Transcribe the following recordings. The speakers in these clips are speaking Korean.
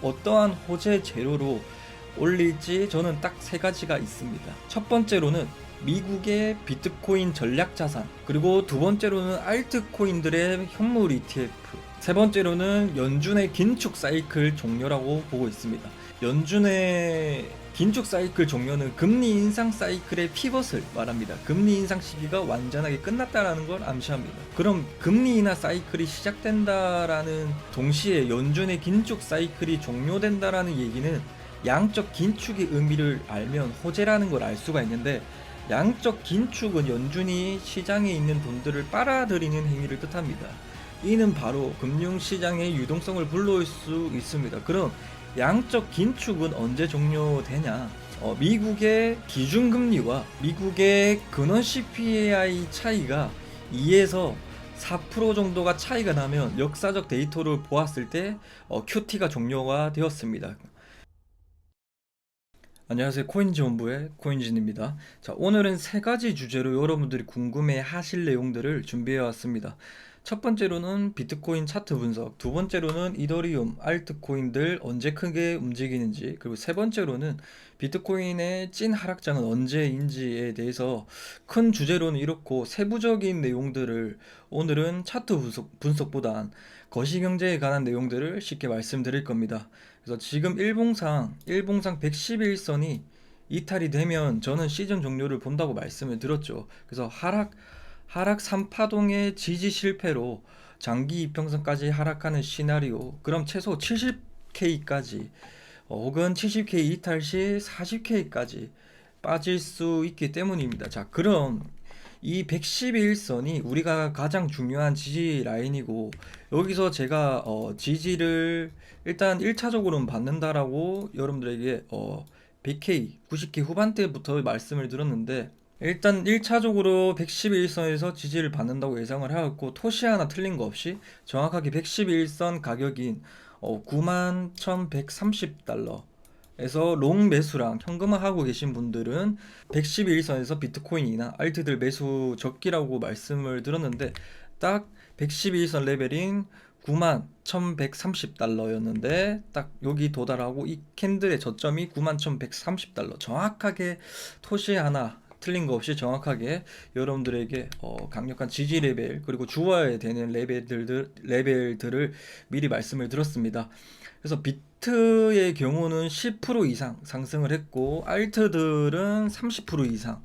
어떠한 호재 재료로 올릴지 저는 딱 세 가지가 있습니다. 첫 번째로는 미국의 비트코인 전략 자산, 그리고 두 번째로는 알트코인들의 현물 ETF, 세 번째로는 연준의 긴축 사이클 종료라고 보고 있습니다. 연준의 긴축 사이클 종료는 금리 인상 사이클의 피벗을 말합니다. 금리 인상 시기가 완전하게 끝났다라는 걸 암시합니다. 그럼 금리 인하 사이클이 시작된다라는 동시에 연준의 긴축 사이클이 종료된다라는 얘기는 양적 긴축의 의미를 알면 호재라는 걸 알 수가 있는데, 양적 긴축은 연준이 시장에 있는 돈들을 빨아들이는 행위를 뜻합니다. 이는 바로 금융시장의 유동성을 불러올 수 있습니다. 그럼 양적 긴축은 언제 종료되냐? 미국의 기준금리와 미국의 근원 CPI 차이가 2에서 4% 정도가 차이가 나면 역사적 데이터를 보았을 때 QT가 종료가 되었습니다. 안녕하세요. 코인지원부의 코인진입니다. 자, 오늘은 세 가지 주제로 여러분들이 궁금해 하실 내용들을 준비해 왔습니다. 첫 번째로는 비트코인 차트 분석, 두 번째로는 이더리움, 알트코인들 언제 크게 움직이는지, 그리고 세 번째로는 비트코인의 찐 하락장은 언제인지에 대해서 큰 주제로는 이렇고, 세부적인 내용들을 오늘은 차트 분석보단 거시경제에 관한 내용들을 쉽게 말씀드릴 겁니다. 그래서 지금 일봉상 111선이 이탈이 되면 저는 시즌 종료를 본다고 말씀을 드렸죠. 그래서 하락 3파동의 지지 실패로 장기 이평선까지 하락하는 시나리오, 그럼 최소 70K까지 혹은 70K 이탈 시 40K까지 빠질 수 있기 때문입니다. 자, 그럼 이 111선이 우리가 가장 중요한 지지 라인이고, 여기서 제가 지지를 일단 1차적으로는 받는다라고 여러분들에게 100K, 90K 후반대부터 말씀을 드렸는데, 일단 1차적으로 111선에서 지지를 받는다고 예상을 하였고, 토시 하나 틀린 거 없이 정확하게 111선 가격인 91,130달러 에서 롱 매수랑 현금화 하고 계신 분들은 111선에서 비트코인이나 알트들 매수 적기라고 말씀을 드렸는데, 딱 111선 레벨인 91,130달러였는데 딱 여기 도달하고 이 캔들의 저점이 91,130달러, 정확하게 토시 하나 틀린 거 없이 정확하게 여러분들에게 강력한 지지 레벨, 그리고 주어야 되는 레벨들을 미리 말씀을 드렸습니다. 그래서 비트의 경우는 10% 이상 상승을 했고, 알트들은 30% 이상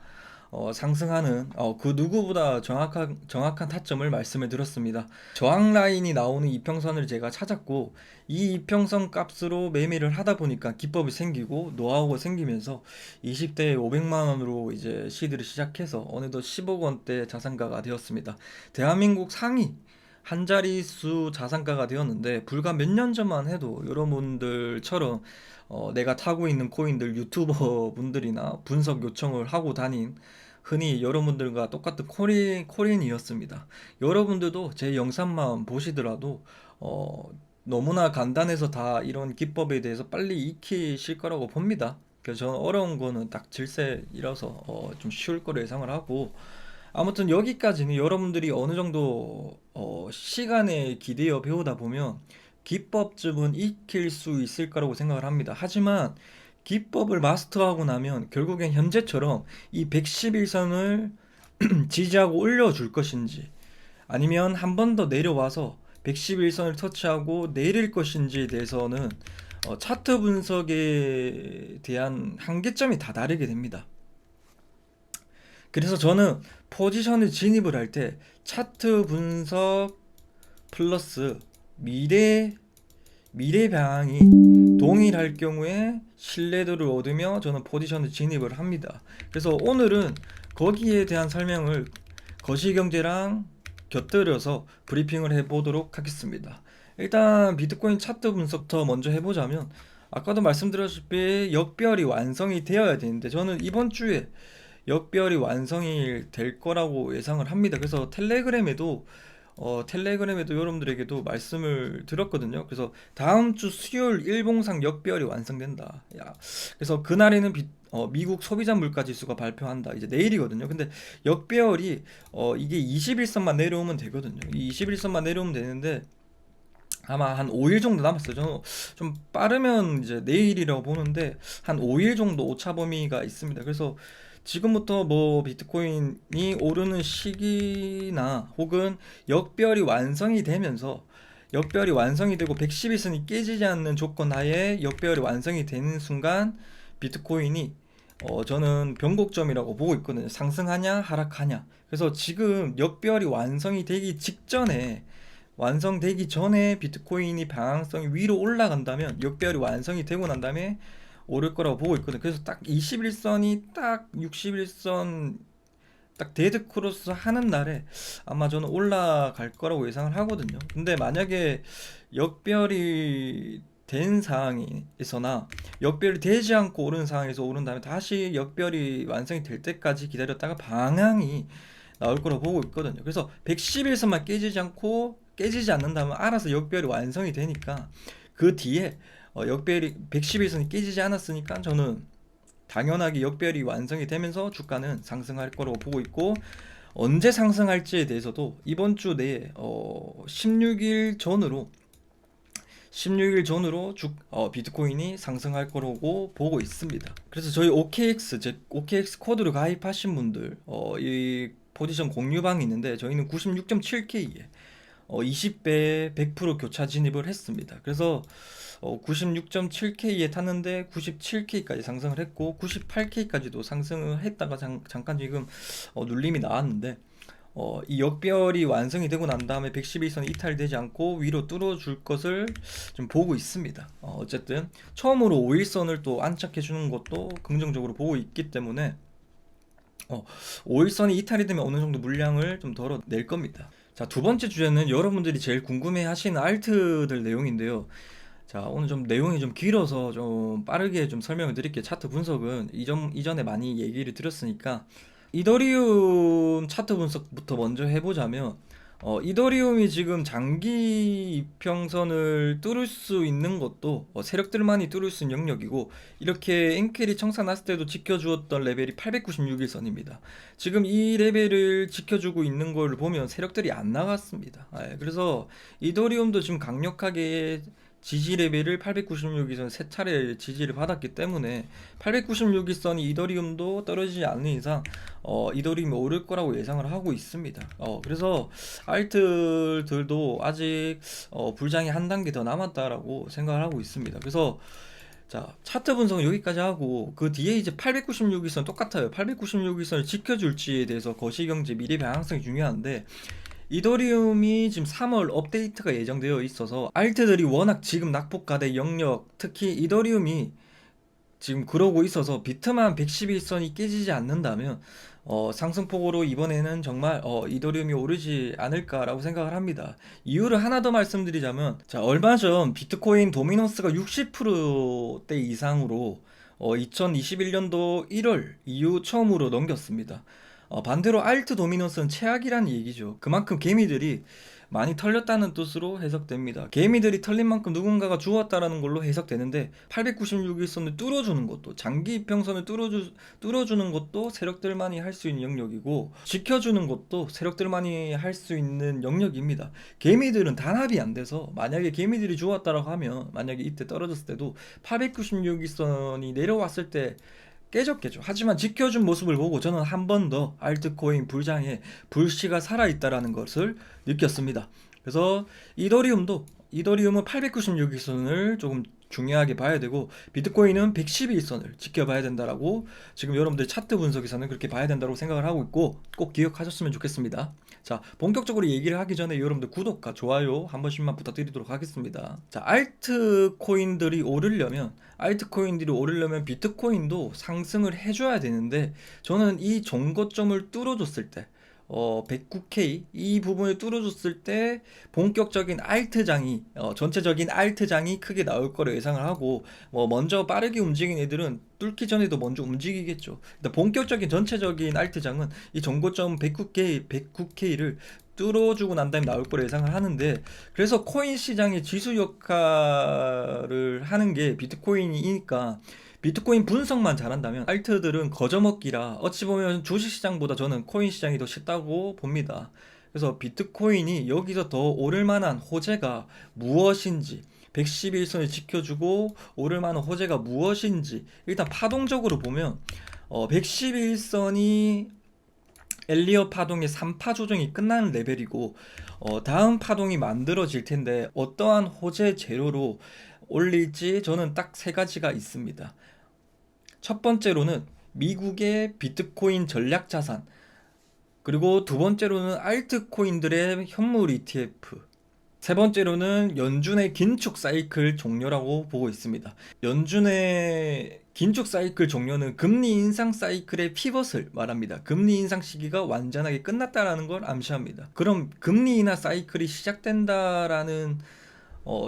상승하는 그 누구보다 정확한 타점을 말씀을 드렸습니다. 저항 라인이 나오는 이평선을 제가 찾았고, 이 이평선 값으로 매매를 하다 보니까 기법이 생기고 노하우가 생기면서 20대에 500만 원으로 이제 시드를 시작해서 어느덧 10억 원대 자산가가 되었습니다. 대한민국 상위 한 자릿수 자산가가 되었는데, 불과 몇 년 전만 해도 여러분들처럼 내가 타고 있는 코인들 유튜버 분들이나 분석 요청을 하고 다닌, 흔히 여러분들과 똑같은 코린이었습니다. 여러분들도 제 영상만 보시더라도 너무나 간단해서 다 이런 기법에 대해서 빨리 익히실 거라고 봅니다. 그래서 저는 어려운 거는 딱 질세이라서 좀 쉬울 거로 예상을 하고, 아무튼 여기까지는 여러분들이 어느 정도 시간에 기대어 배우다 보면 기법쯤은 익힐 수 있을 거라고 생각을 합니다. 하지만 기법을 마스터하고 나면 결국엔 현재처럼 이 111선을 지지하고 올려줄 것인지, 아니면 한 번 더 내려와서 111선을 터치하고 내릴 것인지에 대해서는 차트 분석에 대한 한계점이 다 다르게 됩니다. 그래서 저는 포지션을 진입을 할 때 차트 분석 플러스 미래 방향이 동일할 경우에 신뢰도를 얻으며 저는 포지션을 진입을 합니다. 그래서 오늘은 거기에 대한 설명을 거시경제랑 곁들여서 브리핑을 해보도록 하겠습니다. 일단 비트코인 차트 분석부터 먼저 해보자면, 아까도 말씀드렸다시피 역별이 완성이 되어야 되는데, 저는 이번 주에 역별이 완성이 될 거라고 예상을 합니다. 그래서 텔레그램에도 여러분들에게도 말씀을 드렸거든요. 그래서 다음 주 수요일 일봉상 역별이 완성된다. 야, 그래서 그날에는 미국 소비자 물가 지수가 발표한다. 이제 내일이거든요. 근데 역별이 이게 21선만 내려오면 되거든요. 이 21선만 내려오면 되는데, 아마 한 5일 정도 남았어요. 저는 좀 빠르면 이제 내일이라고 보는데 한 5일 정도 오차 범위가 있습니다. 그래서 지금부터 뭐 비트코인이 오르는 시기나 혹은 역별이 완성이 되면서 역별이 완성이 되고 111선이 깨지지 않는 조건 하에 역별이 완성이 되는 순간 비트코인이 저는 변곡점이라고 보고 있거든요. 상승하냐 하락하냐. 그래서 지금 역별이 완성되기 전에 비트코인이 방향성이 위로 올라간다면 역별이 완성이 되고 난 다음에 오를 거라고 보고 있거든요. 그래서 딱 21선이 딱 61선 딱 데드 크로스 하는 날에 아마 저는 올라갈 거라고 예상을 하거든요. 근데 만약에 역별이 된 상황에서나 역별이 되지 않고 오르는 상황에서 오른 다음에 다시 역별이 완성이 될 때까지 기다렸다가 방향이 나올 거라고 보고 있거든요. 그래서 111선만 깨지지 않는다면 알아서 역별이 완성이 되니까 그 뒤에 역별이 111선이 깨지지 않았으니까 저는 당연하게 역별이 완성이 되면서 주가는 상승할 거라고 보고 있고, 언제 상승할지에 대해서도 이번 주 내에 16일 전으로 비트코인이 상승할 거라고 보고 있습니다. 그래서 저희 OKX, 즉 OKX 코드로 가입하신 분들 이 포지션 공유방이 있는데 저희는 96.7K에 20배 100% 교차 진입을 했습니다. 그래서 96.7K에 탔는데 97K까지 상승을 했고 98K까지도 상승을 했다가 잠깐 지금 눌림이 나왔는데 이 역별이 완성이 되고 난 다음에 111선이 이탈되지 않고 위로 뚫어줄 것을 좀 보고 있습니다. 어쨌든 처음으로 5일선을 또 안착해 주는 것도 긍정적으로 보고 있기 때문에 5일선이 이탈이 되면 어느 정도 물량을 좀 덜어낼 겁니다. 자, 두 번째 주제는 여러분들이 제일 궁금해 하시는 알트들 내용인데요. 자, 오늘 좀 내용이 좀 길어서 좀 빠르게 좀 설명을 드릴게요. 차트 분석은 이전에 많이 얘기를 드렸으니까 이더리움 차트 분석부터 먼저 해보자면 이더리움이 지금 장기 이평선을 뚫을 수 있는 것도 세력들만이 뚫을 수 있는 영역이고, 이렇게 엔켈이 청산났을 때도 지켜주었던 레벨이 896일선입니다. 지금 이 레벨을 지켜주고 있는 걸 보면 세력들이 안 나갔습니다. 그래서 이더리움도 지금 강력하게 지지 레벨을 896일선 세 차례 지지를 받았기 때문에 896일선이 이더리움도 떨어지지 않는 이상 이더리움이 오를 거라고 예상을 하고 있습니다. 그래서 알트들도 아직 불장이 한 단계 더 남았다라고 생각을 하고 있습니다. 그래서 자, 차트 분석은 여기까지 하고 그 뒤에 이제 896일선 똑같아요. 896일선을 지켜줄지에 대해서 거시경제 미래 방향성이 중요한데, 이더리움이 지금 3월 업데이트가 예정되어 있어서 알트들이 워낙 지금 낙폭가대 영역, 특히 이더리움이 지금 그러고 있어서 비트만 111선이 깨지지 않는다면 상승폭으로 이번에는 정말 이더리움이 오르지 않을까라고 생각을 합니다. 이유를 하나 더 말씀드리자면, 자, 얼마 전 비트코인 도미넌스가 60%대 이상으로 2021년도 1월 이후 처음으로 넘겼습니다. 반대로 알트 도미넌스는 최악이라는 얘기죠. 그만큼 개미들이 많이 털렸다는 뜻으로 해석됩니다. 개미들이 털린 만큼 누군가가 죽었다라는 걸로 해석되는데, 896일선을 뚫어주는 것도, 장기 이평선을 뚫어주는 것도 세력들만이 할 수 있는 영역이고, 지켜주는 것도 세력들만이 할 수 있는 영역입니다. 개미들은 단합이 안 돼서 만약에 개미들이 죽었다라고 하면, 만약에 이때 떨어졌을 때도 896일선이 내려왔을 때 깨졌겠죠. 하지만 지켜준 모습을 보고 저는 한 번 더 알트코인 불장에 불씨가 살아있다라는 것을 느꼈습니다. 그래서 이더리움은 896일선을 조금 중요하게 봐야 되고, 비트코인은 112일선을 지켜봐야 된다라고 지금 여러분들 차트 분석에서는 그렇게 봐야 된다고 생각을 하고 있고, 꼭 기억하셨으면 좋겠습니다. 자, 본격적으로 얘기를 하기 전에 여러분들 구독과 좋아요 한 번씩만 부탁드리도록 하겠습니다. 자, 알트코인들이 오르려면 비트코인도 상승을 해줘야 되는데, 저는 이 정거점을 뚫어줬을 때 109K 이 부분을 뚫어줬을 때 본격적인 전체적인 알트장이 크게 나올 거를 예상을 하고, 먼저 빠르게 움직인 애들은 뚫기 전에도 먼저 움직이겠죠. 일단 본격적인 전체적인 알트장은 이 정고점 109K를 뚫어주고 난 다음에 나올 거를 예상을 하는데, 그래서 코인 시장의 지수 역할을 하는 게 비트코인이니까 비트코인 분석만 잘한다면 알트들은 거저먹기라 어찌 보면 주식시장보다 저는 코인 시장이 더 쉽다고 봅니다. 그래서 비트코인이 여기서 더 오를 만한 호재가 무엇인지, 111선을 지켜주고 오를 만한 호재가 무엇인지, 일단 파동적으로 보면 111선이 엘리엇 파동의 3파 조정이 끝나는 레벨이고, 다음 파동이 만들어질 텐데 어떠한 호재 재료로 올릴지 저는 딱 세 가지가 있습니다. 첫 번째로는 미국의 비트코인 전략 자산, 그리고 두 번째로는 알트코인들의 현물 ETF, 세 번째로는 연준의 긴축 사이클 종료라고 보고 있습니다. 연준의 긴축 사이클 종료는 금리 인상 사이클의 피벗을 말합니다. 금리 인상 시기가 완전하게 끝났다라는 걸 암시합니다. 그럼 금리 인하 사이클이 시작된다라는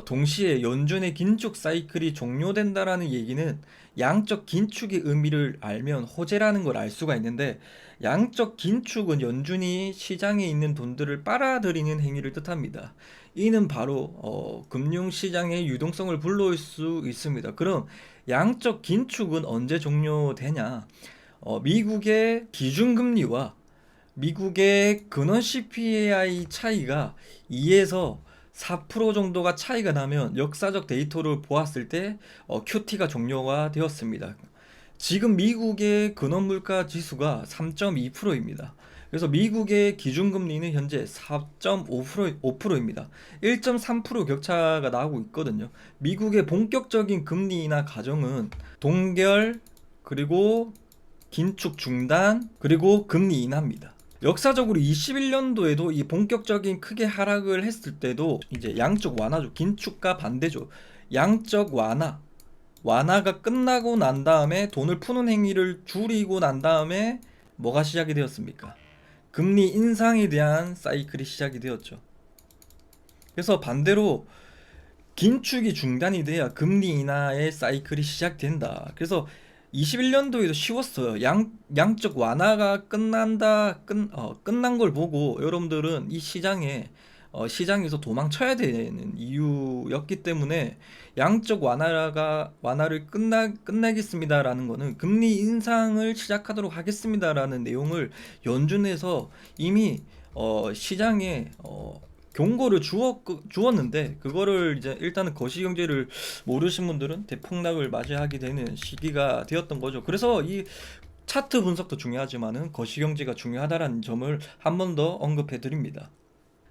동시에 연준의 긴축 사이클이 종료된다라는 얘기는 양적 긴축의 의미를 알면 호재라는 걸 알 수가 있는데, 양적 긴축은 연준이 시장에 있는 돈들을 빨아들이는 행위를 뜻합니다. 이는 바로 금융시장의 유동성을 불러올 수 있습니다. 그럼 양적 긴축은 언제 종료되냐? 미국의 기준금리와 미국의 근원 CPI 차이가 2에서 4% 정도가 차이가 나면 역사적 데이터를 보았을 때 QT가 종료가 되었습니다. 지금 미국의 근원물가 지수가 3.2%입니다. 그래서 미국의 기준금리는 현재 4.5%입니다. 1.3% 격차가 나오고 있거든요. 미국의 본격적인 금리 인하 과정은 동결, 그리고 긴축 중단, 그리고 금리 인하입니다. 역사적으로 21년도에도 이 본격적인 크게 하락을 했을 때도 이제 양적 완화죠. 긴축과 반대죠. 양적 완화가 끝나고 난 다음에 돈을 푸는 행위를 줄이고 난 다음에 뭐가 시작이 되었습니까? 금리 인상에 대한 사이클이 시작이 되었죠. 그래서 반대로 긴축이 중단이 돼야 금리 인하의 사이클이 시작된다. 그래서 21년도에도 쉬웠어요. 양적 완화가 끝난 걸 보고 여러분들은 이 시장에서 도망쳐야 되는 이유였기 때문에, 양적 완화를 끝내겠습니다라는 거는 금리 인상을 시작하도록 하겠습니다라는 내용을 연준에서 이미 시장에 경고를 주었는데, 그거를 이제 일단은 거시경제를 모르신 분들은 대폭락을 맞이하게 되는 시기가 되었던 거죠. 그래서 이 차트 분석도 중요하지만은 거시경제가 중요하다라는 점을 한 번 더 언급해 드립니다.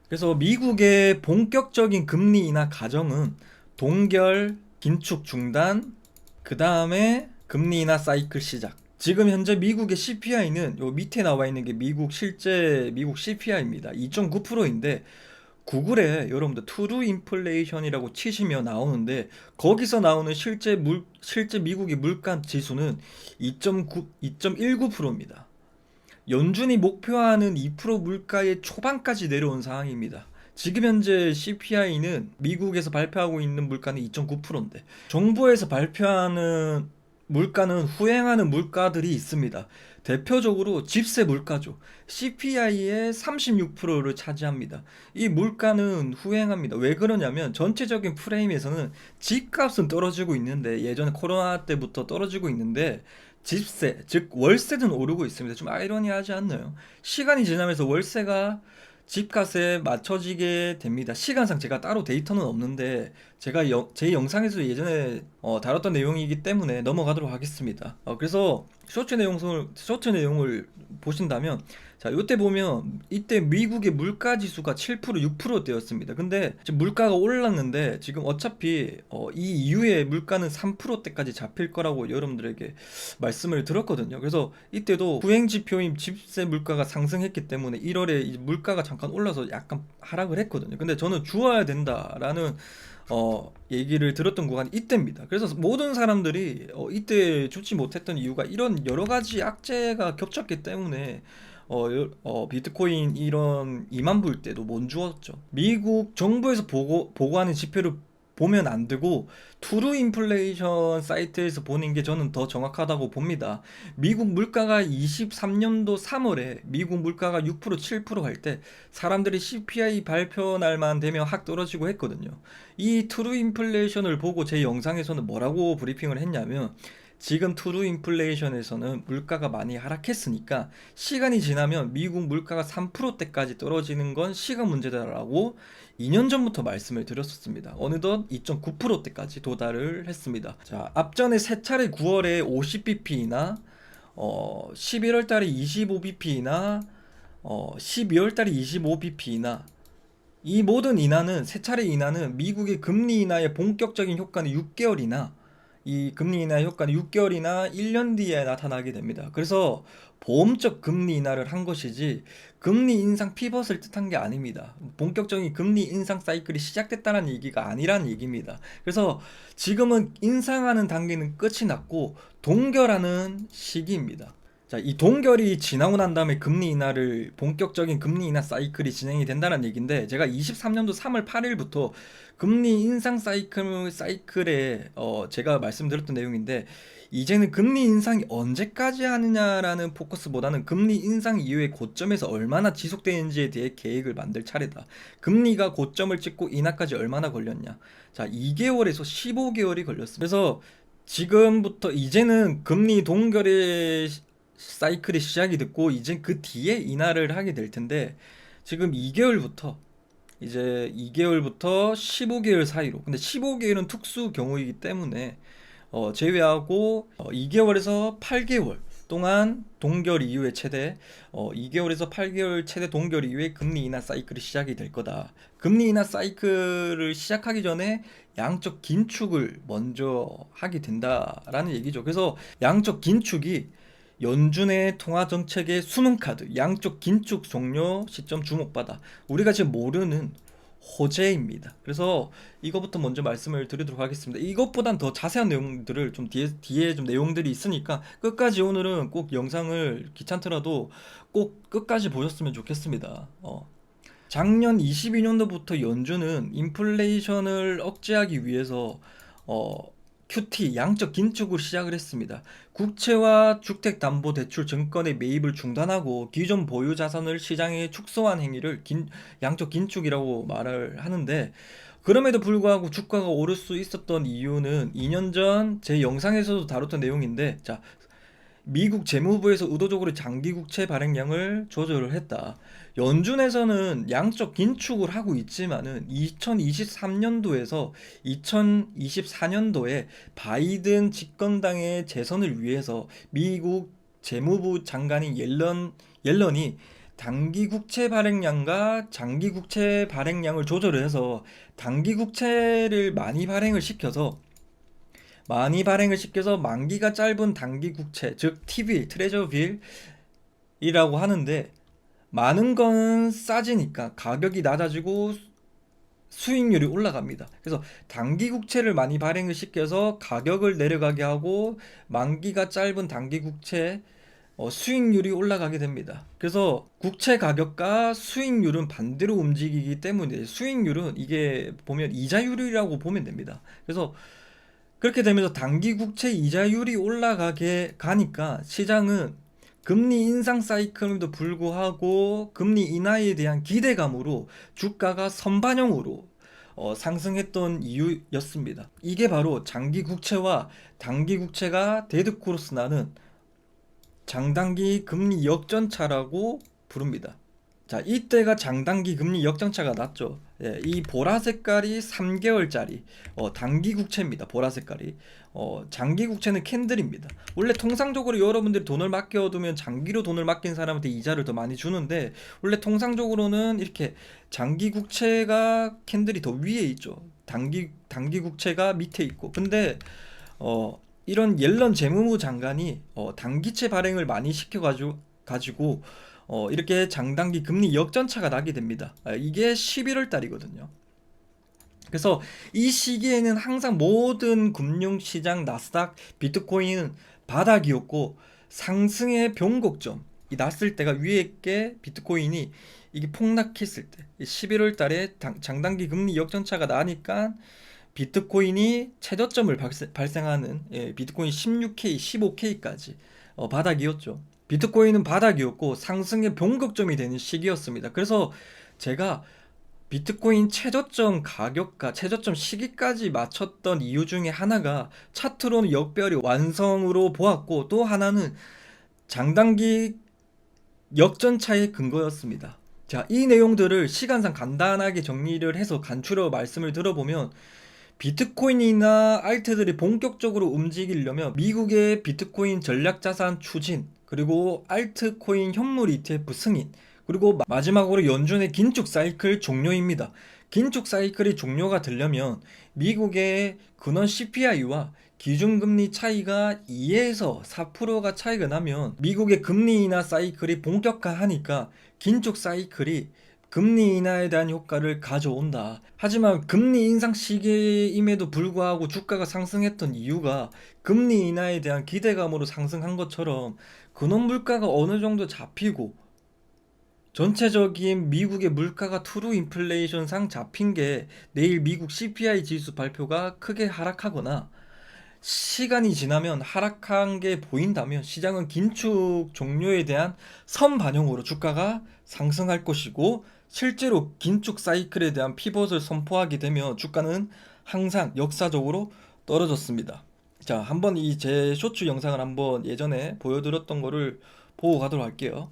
그래서 미국의 본격적인 금리 인하 과정은 동결, 긴축 중단, 그 다음에 금리 인하 사이클 시작. 지금 현재 미국의 CPI는 요 밑에 나와 있는 게 실제 미국 CPI입니다. 2.9%인데 구글에 여러분들 트루 인플레이션이라고 치시면 나오는데, 거기서 나오는 실제 미국의 물가 지수는 2.19%입니다. 연준이 목표하는 2% 물가의 초반까지 내려온 상황입니다. 지금 현재 CPI는 미국에서 발표하고 있는 물가는 2.9%인데, 정부에서 발표하는 물가는 후행하는 물가들이 있습니다. 대표적으로 집세 물가죠. CPI의 36%를 차지합니다. 이 물가는 후행합니다. 왜 그러냐면 전체적인 프레임에서는 집값은 떨어지고 있는데, 예전에 코로나 때부터 떨어지고 있는데, 집세, 즉 월세는 오르고 있습니다. 좀 아이러니하지 않나요? 시간이 지나면서 월세가 집값에 맞춰지게 됩니다. 시간상 제가 따로 데이터는 없는데, 제가 제 영상에서 예전에 다뤘던 내용이기 때문에 넘어가도록 하겠습니다. 그래서 쇼트 내용을 보신다면, 자, 이때 보면 이때 미국의 물가 지수가 7% 6%대였습니다. 근데 지금 물가가 올랐는데 지금 어차피 이 이후에 물가는 3%대까지 잡힐 거라고 여러분들에게 말씀을 들었거든요. 그래서 이때도 후행 지표인 집세 물가가 상승했기 때문에 1월에 물가가 잠깐 올라서 약간 하락을 했거든요. 근데 저는 주어야 된다라는 얘기를 들었던 구간이 이때입니다. 그래서 모든 사람들이 이때 죽지 못했던 이유가 이런 여러 가지 악재가 겹쳤기 때문에 비트코인 이런 2만 불 때도 못 주었죠. 미국 정부에서 보고하는 지표를 보면 안 되고 투루 인플레이션 사이트에서 보는 게 저는 더 정확하다고 봅니다. 미국 물가가 23년도 3월에 미국 물가가 6% 7% 할 때 사람들이 CPI 발표 날만 되면 확 떨어지고 했거든요. 이 투루 인플레이션을 보고 제 영상에서는 뭐라고 브리핑을 했냐면, 지금 트루 인플레이션에서는 물가가 많이 하락했으니까 시간이 지나면 미국 물가가 3%대까지 떨어지는 건 시간 문제다라고 2년 전부터 말씀을 드렸었습니다. 어느덧 2.9%대까지 도달을 했습니다. 자, 앞전에 세 차례 9월에 50bp나 11월 달에 25bp나 12월 달에 25bp나 이 모든 인하는 세 차례 인하는 미국의 금리 인하의 본격적인 효과는 6개월이나 이 금리 인하 효과는 6개월이나 1년 뒤에 나타나게 됩니다. 그래서 보험적 금리 인하를 한 것이지 금리 인상 피벗을 뜻한 게 아닙니다. 본격적인 금리 인상 사이클이 시작됐다는 얘기가 아니란 얘기입니다. 그래서 지금은 인상하는 단계는 끝이 났고 동결하는 시기입니다. 자, 이 동결이 지나고 난 다음에 금리 인하를 본격적인 금리 인하 사이클이 진행이 된다는 얘기인데 제가 23년도 3월 8일부터 금리 인상 사이클에 제가 말씀드렸던 내용인데 이제는 금리 인상이 언제까지 하느냐라는 포커스보다는 금리 인상 이후의 고점에서 얼마나 지속되는지에 대해 계획을 만들 차례다. 금리가 고점을 찍고 인하까지 얼마나 걸렸냐. 자, 2개월에서 15개월이 걸렸습니다. 그래서 지금부터 이제는 금리 동결의 사이클이 시작이 됐고 이제 그 뒤에 인하를 하게 될 텐데 지금 2개월부터 15개월 사이로 근데 15개월은 특수 경우이기 때문에 제외하고 2개월에서 8개월 동안 동결 이후에 최대 2개월에서 8개월 최대 동결 이후에 금리 인하 사이클이 시작이 될 거다. 금리 인하 사이클을 시작하기 전에 양적 긴축을 먼저 하게 된다라는 얘기죠. 그래서 양적 긴축이 연준의 통화 정책의 수능카드, 양쪽 긴축 종료 시점 주목받아. 우리가 지금 모르는 호재입니다. 그래서 이것부터 먼저 말씀을 드리도록 하겠습니다. 이것보단 더 자세한 내용들을 좀 뒤에 좀 내용들이 있으니까 끝까지 오늘은 꼭 영상을 귀찮더라도 꼭 끝까지 보셨으면 좋겠습니다. 작년 22년도부터 연준은 인플레이션을 억제하기 위해서 QT 양적 긴축을 시작을 했습니다. 국채와 주택담보대출 증권의 매입을 중단하고 기존 보유 자산을 시장에 축소한 행위를 양적 긴축이라고 말을 하는데 그럼에도 불구하고 주가가 오를 수 있었던 이유는 2년 전 제 영상에서도 다뤘던 내용인데 자, 미국 재무부에서 의도적으로 장기 국채 발행량을 조절을 했다. 연준에서는 양적 긴축을 하고 있지만은 2023년도에서 2024년도에 바이든 집권당의 재선을 위해서 미국 재무부 장관인 옐런이 단기 국채 발행량과 장기 국채 발행량을 조절을 해서 단기 국채를 많이 발행을 시켜서 만기가 짧은 단기 국채, 즉 T빌, 트레저빌이라고 하는데 많은 거는 싸지니까 가격이 낮아지고 수익률이 올라갑니다. 그래서 단기 국채를 많이 발행을 시켜서 가격을 내려가게 하고 만기가 짧은 단기 국채 수익률이 올라가게 됩니다. 그래서 국채 가격과 수익률은 반대로 움직이기 때문에 수익률은 이게 보면 이자율이라고 보면 됩니다. 그래서 그렇게 되면서 단기 국채 이자율이 올라가게 가니까 시장은 금리 인상 사이클임에도 불구하고 금리 인하에 대한 기대감으로 주가가 선반영으로 상승했던 이유였습니다. 이게 바로 장기 국채와 단기 국채가 데드크로스 나는 장단기 금리 역전차라고 부릅니다. 자, 이때가 장단기 금리 역전차가 났죠. 예, 이 보라 색깔이 3개월짜리 단기 국채입니다. 보라 색깔이 장기 국채는 캔들입니다. 원래 통상적으로 여러분들이 돈을 맡겨두면 장기로 돈을 맡긴 사람한테 이자를 더 많이 주는데 원래 통상적으로는 이렇게 장기 국채가 캔들이 더 위에 있죠. 단기 국채가 밑에 있고 근데 이런 옐런 재무부 장관이 단기채 발행을 많이 시켜가지고 이렇게 장단기 금리 역전차가 나게 됩니다. 이게 11월 달이거든요. 그래서 이 시기에는 항상 모든 금융시장 나스닥 비트코인은 바닥이었고 상승의 변곡점이 났을 때가 위에 게 비트코인이 이게 폭락했을 때 11월 달에 장단기 금리 역전차가 나니까 비트코인이 최저점을 발생하는 비트코인 16K, 15K까지 바닥이었죠. 비트코인은 바닥이었고 상승의 변곡점이 되는 시기였습니다. 그래서 제가 비트코인 최저점 가격과 최저점 시기까지 맞췄던 이유 중에 하나가 차트로는 역별이 완성으로 보았고, 또 하나는 장단기 역전차의 근거였습니다. 자, 이 내용들을 시간상 간단하게 정리를 해서 간추려 말씀을 들어보면, 비트코인이나 알트들이 본격적으로 움직이려면 미국의 비트코인 전략자산 추진, 그리고 알트코인 현물 ETF 승인, 그리고 마지막으로 연준의 긴축 사이클 종료입니다. 긴축 사이클이 종료가 되려면 미국의 근원 CPI와 기준금리 차이가 2에서 4%가 차이가 나면 미국의 금리 인하 사이클이 본격화하니까 긴축 사이클이 금리 인하에 대한 효과를 가져온다. 하지만 금리 인상 시기임에도 불구하고 주가가 상승했던 이유가 금리 인하에 대한 기대감으로 상승한 것처럼 근원 물가가 어느 정도 잡히고 전체적인 미국의 물가가 트루 인플레이션상 잡힌 게 내일 미국 CPI 지수 발표가 크게 하락하거나 시간이 지나면 하락한 게 보인다면 시장은 긴축 종료에 대한 선반영으로 주가가 상승할 것이고, 실제로 긴축 사이클에 대한 피벗을 선포하게 되면 주가는 항상 역사적으로 떨어졌습니다. 자, 한번 이 제 쇼츠 영상을 한번 예전에 보여드렸던 거를 보고 가도록 할게요.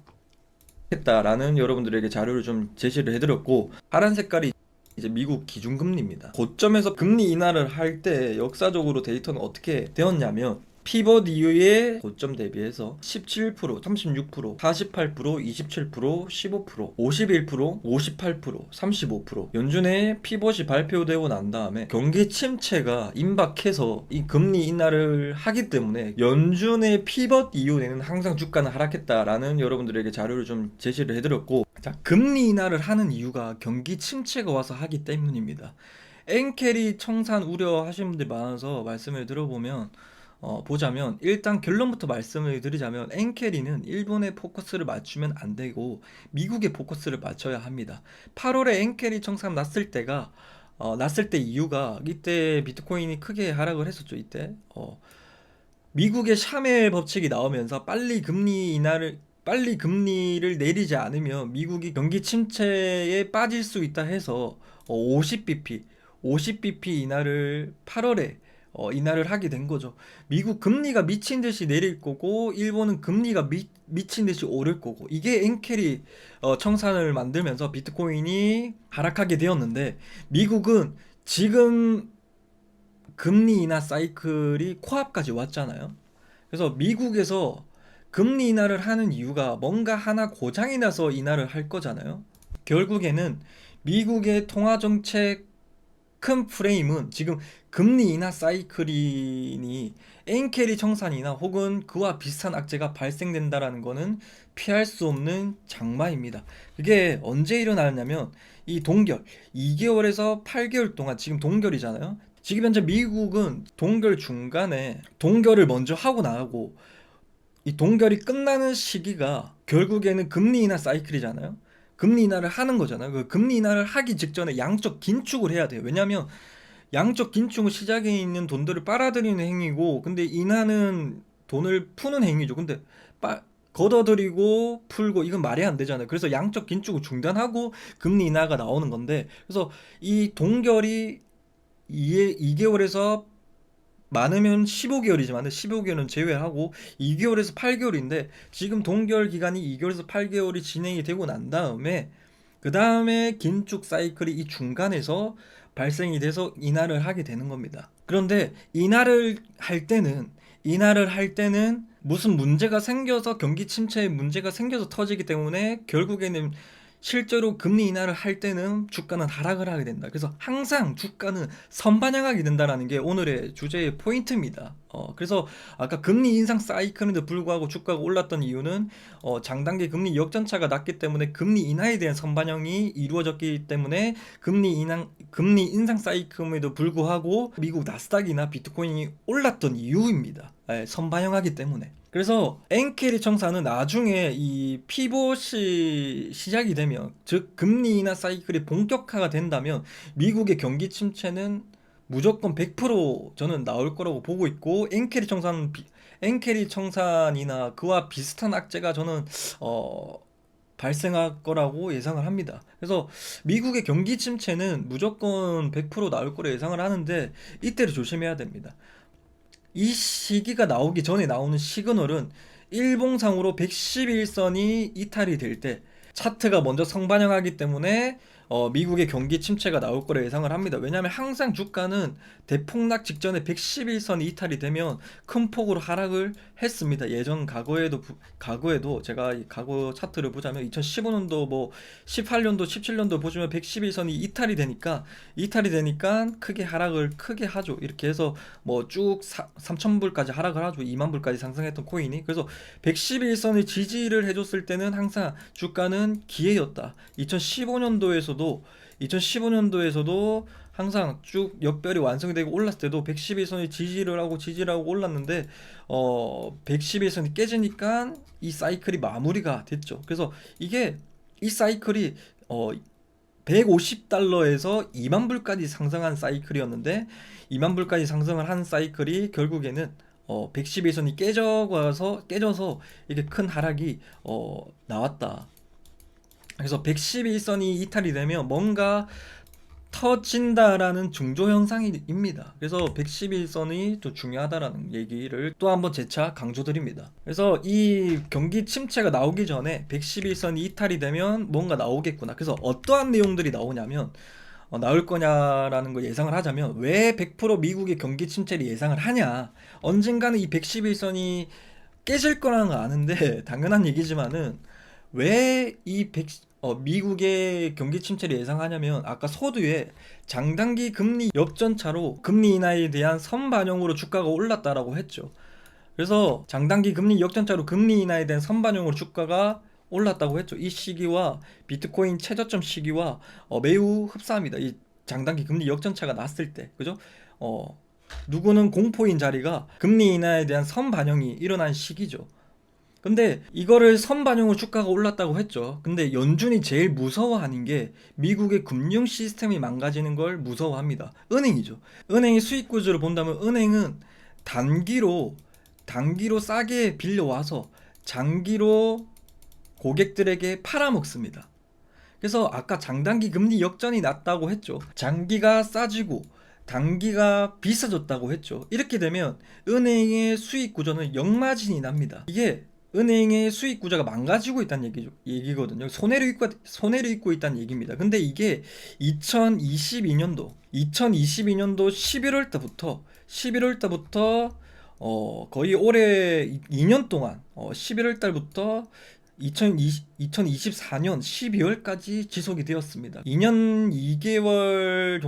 했다라는 여러분들에게 자료를 좀 제시를 해드렸고, 파란 색깔이 이제 미국 기준금리입니다. 고점에서 금리 인하를 할 때 역사적으로 데이터는 어떻게 되었냐면, 피벗 이후에 고점 대비해서 17%, 36%, 48%, 27%, 15%, 51%, 58%, 35% 연준의 피벗이 발표되고 난 다음에 경기 침체가 임박해서 이 금리 인하를 하기 때문에 연준의 피벗 이후에는 항상 주가는 하락했다라는 여러분들에게 자료를 좀 제시를 해드렸고, 자, 금리 인하를 하는 이유가 경기 침체가 와서 하기 때문입니다. 엔캐리 청산 우려하시는 분들이 많아서 말씀을 들어보면 보자면, 일단 결론부터 말씀을 드리자면 엔캐리는 일본의 포커스를 맞추면 안 되고 미국의 포커스를 맞춰야 합니다. 8월에 엔캐리 청산 났을 때 이유가 이때 비트코인이 크게 하락을 했었죠. 이때 미국의 샤멜 법칙이 나오면서 빨리 금리를 내리지 않으면 미국이 경기 침체에 빠질 수 있다 해서 50bp 인하를 8월에 인하를 하게 된 거죠. 미국 금리가 미친 듯이 내릴 거고 일본은 금리가 미친 듯이 오를 거고, 이게 엔캐리 청산을 만들면서 비트코인이 하락하게 되었는데, 미국은 지금 금리 인하 사이클이 코앞까지 왔잖아요. 그래서 미국에서 금리 인하를 하는 이유가 뭔가 하나 고장이 나서 인하를 할 거잖아요. 결국에는 미국의 통화 정책 큰 프레임은 지금 금리 인하 사이클이니 엔캐리 청산이나 혹은 그와 비슷한 악재가 발생된다라는 거는 피할 수 없는 장마입니다. 그게 언제 일어나냐면 이 동결 2개월에서 8개월 동안, 지금 동결이잖아요. 지금 현재 미국은 동결 중간에 동결을 먼저 하고 나가고, 이 동결이 끝나는 시기가 결국에는 금리 인하 사이클이잖아요. 금리 인하를 하는 거잖아요. 그 금리 인하를 하기 직전에 양적 긴축을 해야 돼요. 왜냐하면 양적 긴축은 시장에 있는 돈들을 빨아들이는 행위고, 근데 인하는 돈을 푸는 행위죠. 근데 걷어들이고 풀고 이건 말이 안 되잖아요. 그래서 양적 긴축을 중단하고 금리 인하가 나오는 건데, 그래서 이 동결이 2개월에서 많으면 15개월이지만 15개월은 제외하고 2개월에서 8개월인데, 지금 동결 기간이 2개월에서 8개월이 진행이 되고 난 다음에 그 다음에 긴축 사이클이 이 중간에서 발생이 돼서 인하를 하게 되는 겁니다. 그런데 인하를 할 때는 무슨 문제가 생겨서, 경기 침체에 문제가 생겨서 터지기 때문에 결국에는 실제로 금리 인하를 할 때는 주가는 하락을 하게 된다. 그래서 항상 주가는 선반영하게 된다라는 게 오늘의 주제의 포인트입니다. 그래서 아까 금리 인상 사이클인데 불구하고 주가가 올랐던 이유는 장단기 금리 역전차가 났기 때문에 금리 인하에 대한 선반영이 이루어졌기 때문에 금리 인상 사이클에도 불구하고 미국 나스닥이나 비트코인이 올랐던 이유입니다. 선반영하기 때문에. 그래서 엔캐리 청산은 나중에 이 피봇이 시작이 되면, 즉 금리 인하 사이클이 본격화가 된다면 미국의 경기 침체는 무조건 100% 저는 나올 거라고 보고 있고, 엔캐리 청산이나 그와 비슷한 악재가 저는 발생할 거라고 예상을 합니다. 그래서 미국의 경기 침체는 무조건 100% 나올 거라 예상을 하는데 이때를 조심해야 됩니다. 이 시기가 나오기 전에 나오는 시그널은 일봉상으로 111선이 이탈이 될 때 차트가 먼저 성반영하기 때문에 미국의 경기 침체가 나올 거라 예상을 합니다. 왜냐하면 항상 주가는 대폭락 직전에 111선이 이탈이 되면 큰 폭으로 하락을 했습니다. 예전 과거에도 제가 이 과거 차트를 보자면 2015년도 뭐 18년도 17년도 보시면 111선이 이탈이 되니까 크게 하락을 크게 하죠. 이렇게 해서 뭐 쭉 3,000불까지 하락을 하죠. 2만 불까지 상승했던 코인이. 그래서 111선을 지지를 해줬을 때는 항상 주가는 기회였다. 2015년도에서도 항상 쭉 역별이 완성이 되고 올랐을 때도 111선이 지지를 하고 올랐는데 111선이 깨지니까 이 사이클이 마무리가 됐죠. 그래서 이 사이클이 150달러에서 2만 불까지 상승한 사이클이었는데 2만 불까지 상승을 한 사이클이 결국에는 111선이 깨져서 이게 큰 하락이 나왔다. 그래서 111선이 이탈이 되면 뭔가 터진다라는 중조 현상입니다. 그래서 111선이 또 중요하다라는 얘기를 또 한번 재차 강조드립니다. 그래서 이 경기 침체가 나오기 전에 111선이 이탈이 되면 뭔가 나오겠구나. 그래서 어떠한 내용들이 나오냐면 나올 거냐라는 걸 예상을 하자면 왜 100% 미국의 경기 침체를 예상을 하냐. 언젠가는 이 111선이 깨질 거라는 거 아는데 당연한 얘기지만은 왜 미국의 경기 침체를 예상하냐면 아까 서두에 장단기 금리 역전차로 금리 인하에 대한 선반영으로 주가가 올랐다라고 했죠. 그래서 장단기 금리 역전차로 금리 인하에 대한 선반영으로 주가가 올랐다고 했죠. 이 시기와 비트코인 최저점 시기와 매우 흡사합니다. 이 장단기 금리 역전차가 났을 때, 그죠? 누구는 공포인 자리가 금리 인하에 대한 선반영이 일어난 시기죠. 근데 이거를 선반영으로 주가가 올랐다고 했죠. 근데 연준이 제일 무서워하는 게 미국의 금융 시스템이 망가지는 걸 무서워합니다. 은행이죠. 은행의 수익 구조를 본다면 은행은 단기로 싸게 빌려와서 장기로 고객들에게 팔아먹습니다. 그래서 아까 장단기 금리 역전이 났다고 했죠. 장기가 싸지고 단기가 비싸졌다고 했죠. 이렇게 되면 은행의 수익 구조는 역마진이 납니다. 이게 은행의 수익 구조가 망가지고 있다는 얘기거든요. 손해를 입고 있다는 얘기입니다. 근데 이게 2022년도 11월 때부터 거의 올해 2년 동안 11월 달부터 2024년 12월까지 지속이 되었습니다. 2년 2개월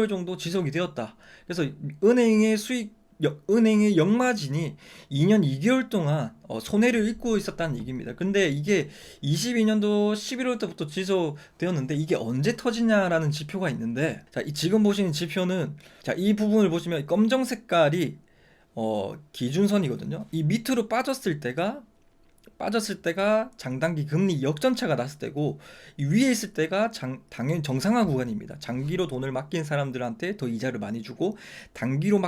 정도 지속이 되었다. 그래서 은행의 역마진이 2년 2개월 동안 손해를 입고 있었다는 얘기입니다. 근데 이게 22년도 11월 때부터 지속되었는데 이게 언제 터지냐라는 지표가 있는데, 자, 지금 보시는 지표는, 자, 이 부분을 보시면 검정 색깔이 기준선이거든요. 이 밑으로 빠졌을 때가 장단기 금리 역전차가 났을 때고, 이 위에 있을 때가 당연히 정상화 구간입니다. 장기로 돈을 맡긴 사람들한테 더 이자를 많이 주고, 단기로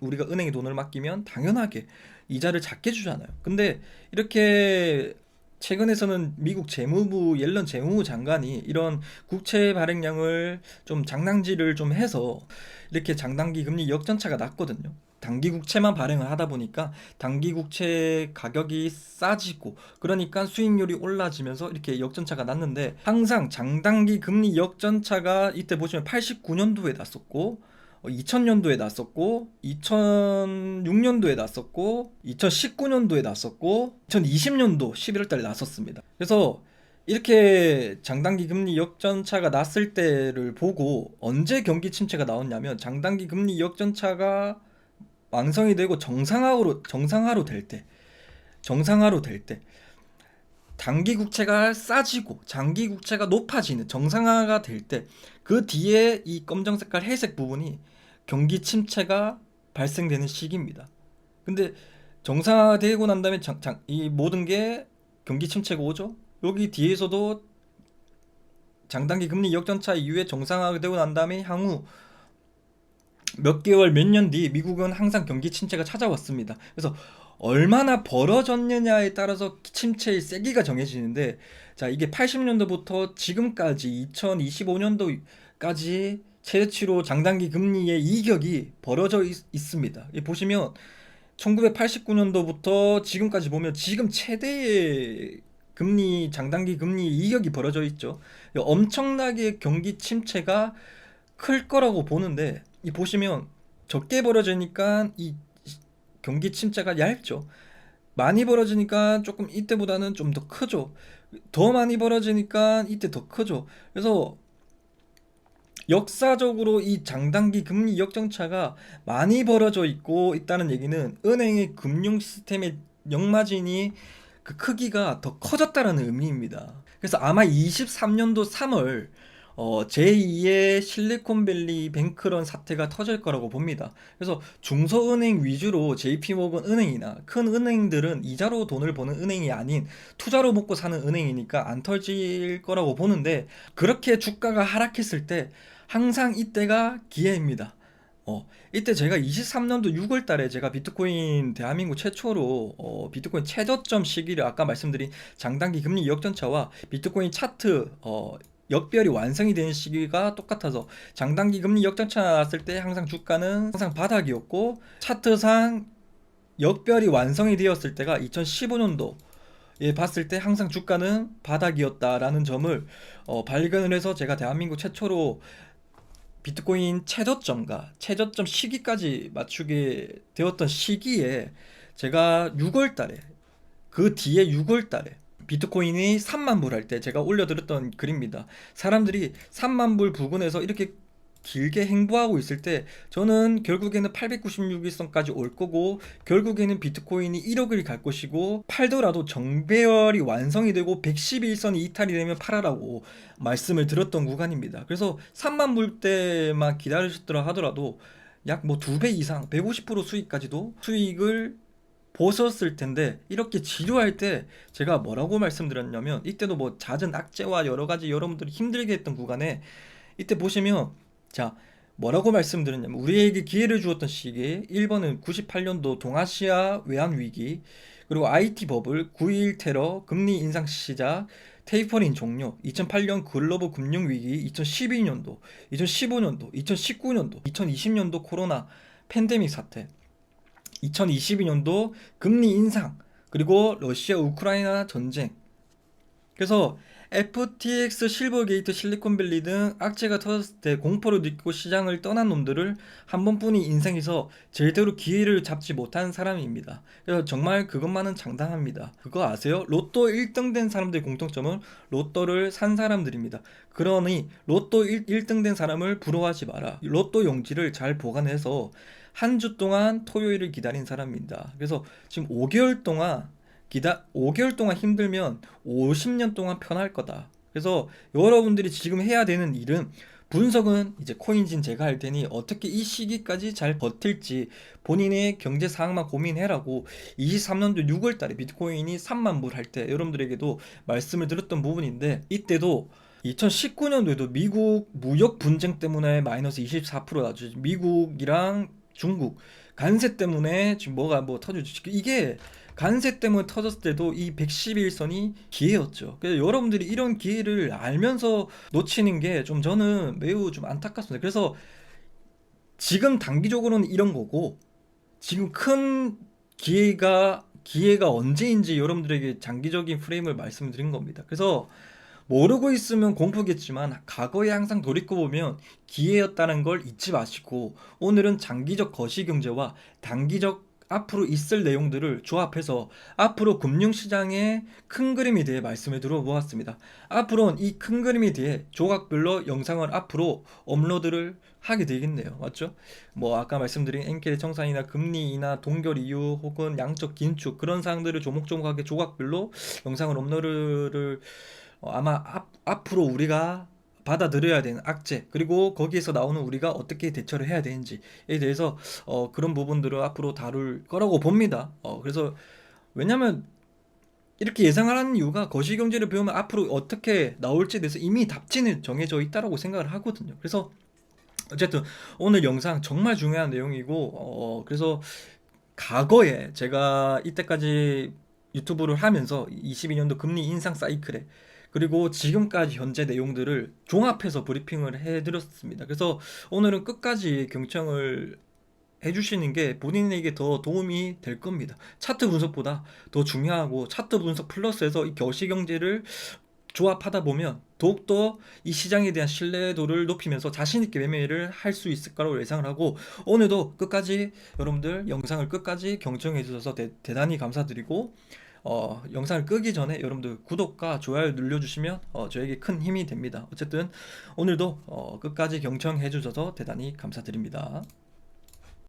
우리가 은행에 돈을 맡기면 당연하게 이자를 작게 주잖아요. 근데 이렇게 최근에서는 미국 옐런 재무부 장관이 이런 국채 발행량을 좀 장낭지를 좀 해서 이렇게 장단기 금리 역전차가 났거든요. 단기 국채만 발행을 하다 보니까 단기 국채 가격이 싸지고, 그러니까 수익률이 올라지면서 이렇게 역전차가 났는데, 항상 장단기 금리 역전차가 이때 보시면 89년도에 났었고 2000년도에 났었고 2006년도에 났었고 2019년도에 났었고 2020년도 11월 달에 났었습니다. 그래서 이렇게 장단기 금리 역전차가 났을 때를 보고 언제 경기 침체가 나왔냐면, 장단기 금리 역전차가 완성이 되고 정상화로 될 때, 단기 국채가 싸지고 장기 국채가 높아지는 정상화가 될 때, 그 뒤에 이 검정 색깔 회색 부분이 경기 침체가 발생되는 시기입니다. 근데 정상화되고 난 다음에 이 모든 게 경기 침체가 오죠. 여기 뒤에서도 장단기 금리 역전차 이후에 정상화가 되고 난 다음에 향후 몇 개월 몇 년 뒤 미국은 항상 경기 침체가 찾아왔습니다. 그래서 얼마나 벌어졌느냐에 따라서 침체의 세기가 정해지는데, 자, 이게 80년도부터 지금까지 2025년도까지 최대치로 장단기 금리의 이격이 벌어져 있습니다. 이 보시면 1989년도부터 지금까지 보면 지금 최대의 금리 장단기 금리 이격이 벌어져 있죠. 엄청나게 경기 침체가 클 거라고 보는데, 이 보시면 적게 벌어지니까 이 경기 침체가 얇죠. 많이 벌어지니까 조금 이때보다는 좀 더 크죠. 더 많이 벌어지니까 이때 더 크죠. 그래서 역사적으로 이 장단기 금리 역정차가 많이 벌어져 있고 있다는 얘기는 은행의 금융 시스템의 역마진이 그 크기가 더 커졌다라는 의미입니다. 그래서 아마 23년도 3월 제2의 실리콘밸리 뱅크런 사태가 터질 거라고 봅니다. 그래서 중소은행 위주로 JP모건 은행이나 큰 은행들은 이자로 돈을 버는 은행이 아닌 투자로 먹고 사는 은행이니까 안 터질 거라고 보는데, 그렇게 주가가 하락했을 때 항상 이때가 기회입니다. 이때 제가 23년도 6월 달에 제가 비트코인 대한민국 최초로 비트코인 최저점 시기를 아까 말씀드린 장단기 금리 역전차와 비트코인 차트 역별이 완성이 되는 시기가 똑같아서 장단기 금리 역전차 났을 때 항상 주가는 항상 바닥이었고, 차트상 역별이 완성이 되었을 때가 2015년도 예, 봤을 때 항상 주가는 바닥이었다라는 점을 발견을 해서 제가 대한민국 최초로 비트코인 최저점과 최저점 시기까지 맞추게 되었던 시기에 제가 6월 달에, 그 뒤에 6월 달에 비트코인이 3만 불 할 때 제가 올려드렸던 글입니다. 사람들이 3만 불 부근에서 이렇게 길게 행보하고 있을 때 저는 결국에는 896일선까지 올 거고, 결국에는 비트코인이 1억을 갈 것이고, 팔더라도 정배열이 완성이 되고 111선이 이탈이 되면 팔아라고 말씀을 드렸던 구간입니다. 그래서 3만 불 때만 기다리셨더라 하더라도 약 뭐 2배 이상 150% 수익까지도 수익을 보셨을 텐데, 이렇게 지루할 때 제가 뭐라고 말씀드렸냐면, 이때도 뭐 잦은 악재와 여러 가지 여러분들이 힘들게 했던 구간에 이때 보시면, 자, 뭐라고 말씀드렸냐면, 우리에게 기회를 주었던 시기 1번은 98년도 동아시아 외환 위기, 그리고 IT 버블, 9.11 테러, 금리 인상 시작, 테이퍼링 종료, 2008년 글로벌 금융 위기, 2012년도, 2015년도, 2019년도, 2020년도 코로나 팬데믹 사태, 2022년도 금리 인상, 그리고 러시아 우크라이나 전쟁. 그래서 FTX, 실버게이트, 실리콘밸리 등 악재가 터졌을 때 공포를 느끼고 시장을 떠난 놈들을 한 번뿐인 인생에서 제대로 기회를 잡지 못한 사람입니다. 그래서 정말 그것만은 장담합니다. 그거 아세요? 로또 1등 된 사람들의 공통점은 로또를 산 사람들입니다. 그러니 로또 1등 된 사람을 부러워하지 마라. 로또 용지를 잘 보관해서 한 주 동안 토요일을 기다린 사람입니다. 그래서 지금 5개월 동안 5개월 동안 힘들면 50년 동안 편할 거다. 그래서 여러분들이 지금 해야 되는 일은, 분석은 이제 코인진 제가 할 테니 어떻게 이 시기까지 잘 버틸지 본인의 경제 상황만 고민해라고 23년도 6월 달에 비트코인이 3만 불 할 때 여러분들에게도 말씀을 드렸던 부분인데, 이때도 2019년도에도 미국 무역 분쟁 때문에 마이너스 24% 나죠. 미국이랑 중국 관세 때문에 지금 뭐가 뭐 터지죠. 이게 관세 때문에 터졌을 때도 이 111선이 기회였죠. 그래서 여러분들이 이런 기회를 알면서 놓치는 게 좀 저는 매우 좀 안타깝습니다. 그래서 지금 단기적으로는 이런 거고, 지금 큰 기회가 언제인지 여러분들에게 장기적인 프레임을 말씀드린 겁니다. 그래서 모르고 있으면 공포겠지만 과거에 항상 돌이켜보면 기회였다는 걸 잊지 마시고, 오늘은 장기적 거시경제와 단기적 앞으로 있을 내용들을 조합해서 앞으로 금융시장의 큰 그림에 대해 말씀을 들어보았습니다. 앞으로는 이 큰 그림에 대해 조각별로 영상을 앞으로 업로드를 하게 되겠네요. 맞죠? 뭐 아까 말씀드린 엔켈의 청산이나 금리 인하, 동결 이유 혹은 양적 긴축, 그런 사항들을 조목조목하게 조각별로 영상을 업로드를 아마 앞으로 우리가 받아들여야 되는 악재, 그리고 거기에서 나오는 우리가 어떻게 대처를 해야 되는지에 대해서 그런 부분들을 앞으로 다룰 거라고 봅니다. 그래서 왜냐면 이렇게 예상을 하는 이유가, 거시경제를 배우면 앞으로 어떻게 나올지에 대해서 이미 답지는 정해져 있다라고 생각을 하거든요. 그래서 어쨌든 오늘 영상 정말 중요한 내용이고, 그래서 과거에 제가 이때까지 유튜브를 하면서 22년도 금리 인상 사이클에 그리고 지금까지 현재 내용들을 종합해서 브리핑을 해드렸습니다. 그래서 오늘은 끝까지 경청을 해주시는 게 본인에게 더 도움이 될 겁니다. 차트 분석보다 더 중요하고 차트 분석 플러스해서 이 거시경제를 조합하다 보면 더욱더 이 시장에 대한 신뢰도를 높이면서 자신있게 매매를 할 수 있을 거라고 예상을 하고 오늘도 끝까지 여러분들 영상을 끝까지 경청해 주셔서 대단히 감사드리고 영상을 끄기 전에 여러분들 구독과 좋아요 눌러주시면 저에게 큰 힘이 됩니다. 어쨌든 오늘도 끝까지 경청해 주셔서 대단히 감사드립니다.